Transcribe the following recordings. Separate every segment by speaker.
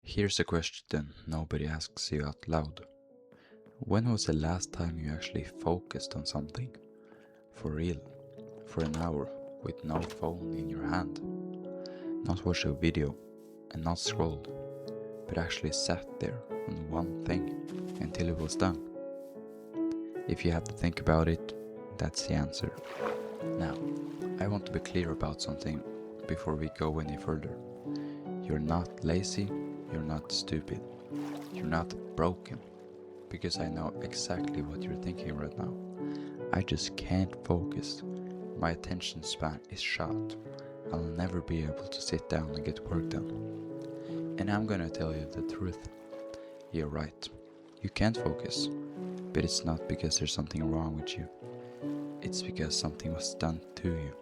Speaker 1: Here's a question nobody asks you out loud. When was the last time you actually focused on something? For real? For an hour, with no phone in your hand? Not watched a video and not scrolled, but actually sat there on one thing until it was done? If you have to think about it, that's the answer. Now, I want to be clear about something before we go any further. You're not lazy, you're not stupid, you're not broken, because I know exactly what you're thinking right now. I just can't focus. My attention span is shot. I'll never be able to sit down and get work done. And I'm gonna tell you the truth. You're right. You can't focus, but it's not because there's something wrong with you. It's because something was done to you.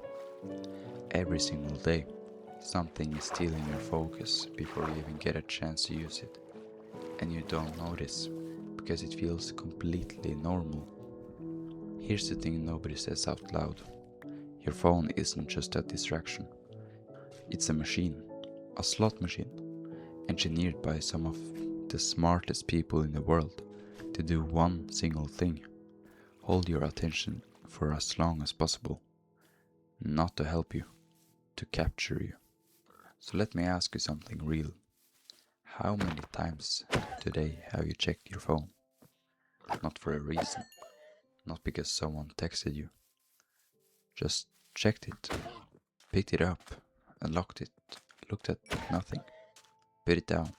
Speaker 1: Every single day, something is stealing your focus before you even get a chance to use it. And you don't notice, because it feels completely normal. Here's the thing nobody says out loud. Your phone isn't just a distraction. It's a machine, a slot machine, engineered by some of the smartest people in the world to do one single thing. Hold your attention for as long as possible. Not to help you, to capture you. So let me ask you something real. How many times today have you checked your phone? Not for a reason, not because someone texted you. Just checked it, picked it up, unlocked it, looked at nothing, put it down.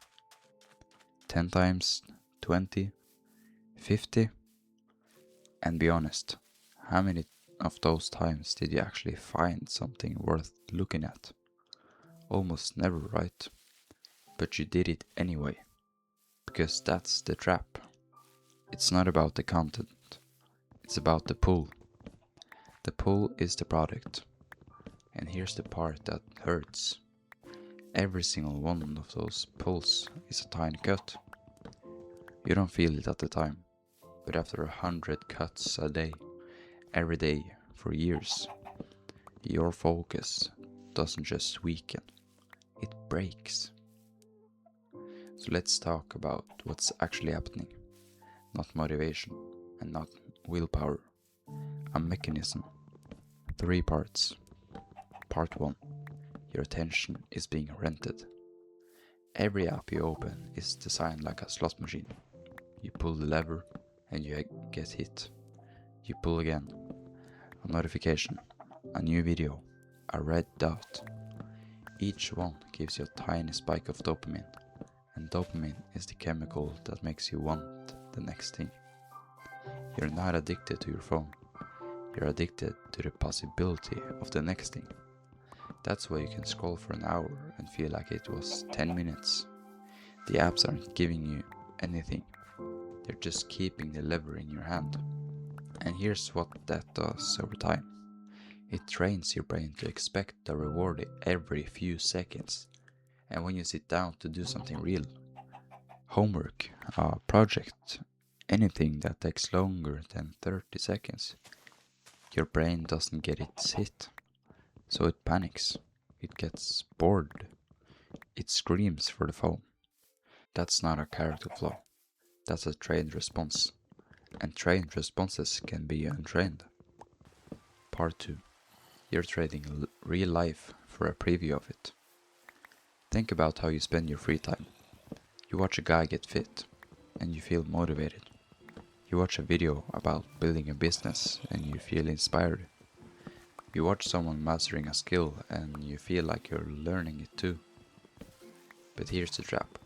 Speaker 1: 10 times, 20, 50? And be honest, how many of those times did you actually find something worth looking at? Almost never, right? But you did it anyway. Because that's the trap. It's not about the content, it's about the pull. The pull is the product. And here's the part that hurts. Every single one of those pulls is a tiny cut. You don't feel it at the time, but after 100 cuts a day, every day, for years, your focus doesn't just weaken, it breaks. So let's talk about what's actually happening. Not motivation and not willpower. A mechanism. 3 parts. Part 1. Your attention is being rented. Every app you open is designed like a slot machine. You pull the lever and you get hit. You pull again. A notification, a new video, a red dot. Each one gives you a tiny spike of dopamine. And dopamine is the chemical that makes you want the next thing. You're not addicted to your phone. You're addicted to the possibility of the next thing. That's why you can scroll for an hour and feel like it was 10 minutes. The apps aren't giving you anything. They're just keeping the lever in your hand. And here's what that does over time. It trains your brain to expect a reward every few seconds. And when you sit down to do something real, homework, a project, anything that takes longer than 30 seconds, your brain doesn't get its hit. So it panics, it gets bored, it screams for the phone. That's not a character flaw, that's a trained response. And trained responses can be untrained. Part 2. You're trading real life for a preview of it. Think about how you spend your free time. You watch a guy get fit, and you feel motivated. You watch a video about building a business, and you feel inspired. You watch someone mastering a skill, and you feel like you're learning it too. But here's the trap.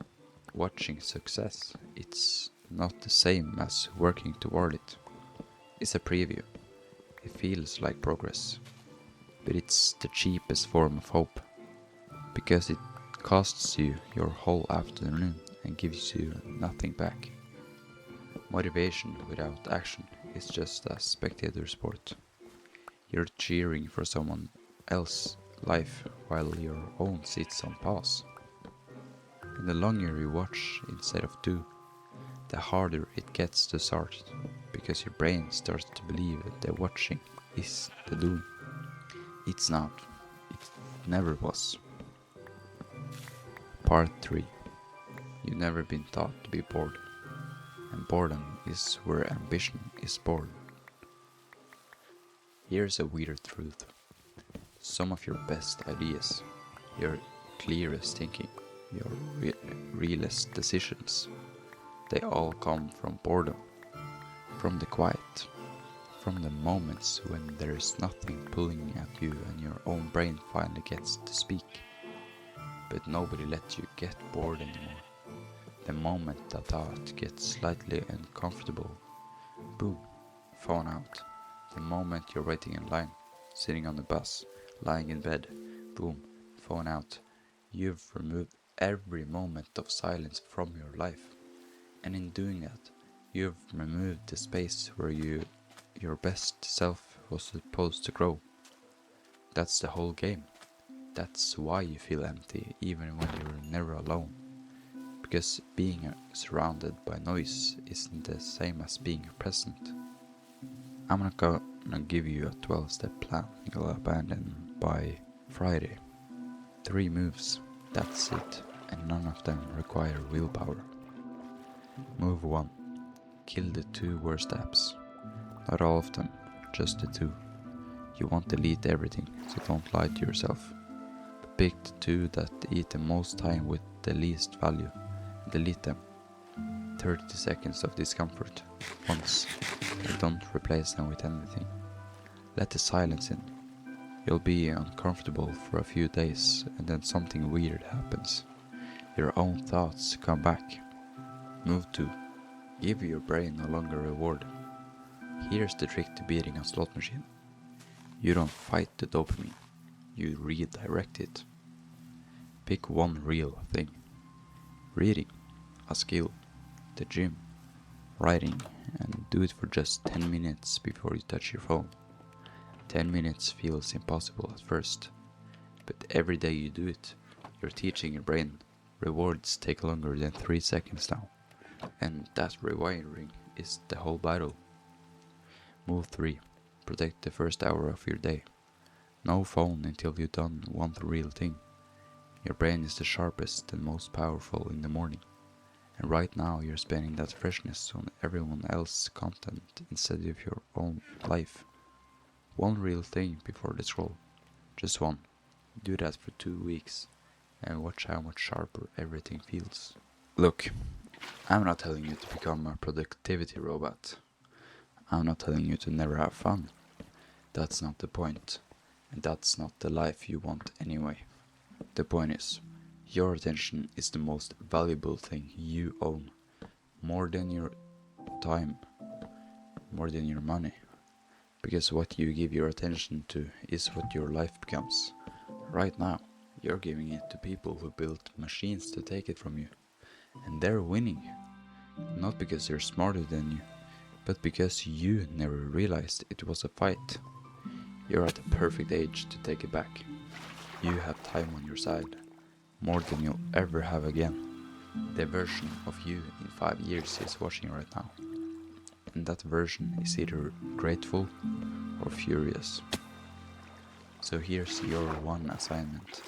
Speaker 1: Watching success, it's not the same as working toward it. It's a preview. It feels like progress. But it's the cheapest form of hope. Because it costs you your whole afternoon and gives you nothing back. Motivation without action is just a spectator sport. You're cheering for someone else's life while your own sits on pause. And the longer you watch instead of do, the harder it gets to start, because your brain starts to believe that watching is the doing. It's not. It never was. Part 3. You've never been taught to be bored, and boredom is where ambition is born. Here's a weird truth. Some of your best ideas, your clearest thinking, your realest decisions, they all come from boredom, from the quiet, from the moments when there is nothing pulling at you and your own brain finally gets to speak. But nobody lets you get bored anymore. The moment a thought gets slightly uncomfortable, boom, phone out. The moment you're waiting in line, sitting on the bus, lying in bed, boom, phone out. You've removed every moment of silence from your life. And in doing that, you've removed the space where your best self was supposed to grow. That's the whole game. That's why you feel empty even when you're never alone. Because being surrounded by noise isn't the same as being present. I'm not gonna give you a 12-step plan you'll abandon by Friday. 3 moves, that's it, and none of them require willpower. Move 1. Kill the 2 worst apps. Not all of them, just the 2. You won't delete everything, so don't lie to yourself. But pick the 2 that eat the most time with the least value. Delete them. 30 seconds of discomfort, once, and don't replace them with anything. Let the silence in. You'll be uncomfortable for a few days, and then something weird happens. Your own thoughts come back. Move 2. Give your brain a longer reward. Here's the trick to beating a slot machine. You don't fight the dopamine, you redirect it. Pick one real thing. Reading, a skill, the gym, writing, and do it for just 10 minutes before you touch your phone. 10 minutes feels impossible at first, but every day you do it, you're teaching your brain rewards take longer than 3 seconds now, and that rewiring is the whole battle. Move 3. Protect the first hour of your day. No phone until you've done one real thing. Your brain is the sharpest and most powerful in the morning, and right now you're spending that freshness on everyone else's content instead of your own life. One real thing before the scroll. Just one. Do that for 2 weeks, and watch how much sharper everything feels. Look, I'm not telling you to become a productivity robot. I'm not telling you to never have fun. That's not the point, and that's not the life you want anyway. The point is, your attention is the most valuable thing you own, more than your time, more than your money, because what you give your attention to is what your life becomes. Right now, you're giving it to people who built machines to take it from you, and they're winning, not because they're smarter than you, but because you never realized it was a fight. You're at the perfect age to take it back. You have time on your side, more than you'll ever have again. The version of you in 5 years is watching right now, and that version is either grateful or furious. So here's your one assignment,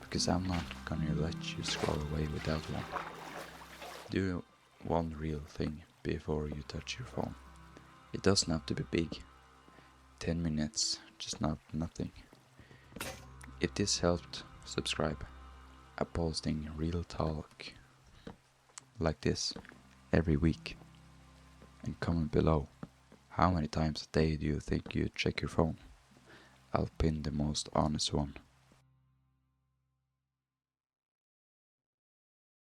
Speaker 1: because I'm not gonna let you scroll away without one. Do one real thing before you touch your phone. It doesn't have to be big. 10 minutes, just not nothing. If this helped, subscribe. I'm posting real talk like this every week. And comment below, how many times a day do you think you check your phone? I'll pin the most honest one.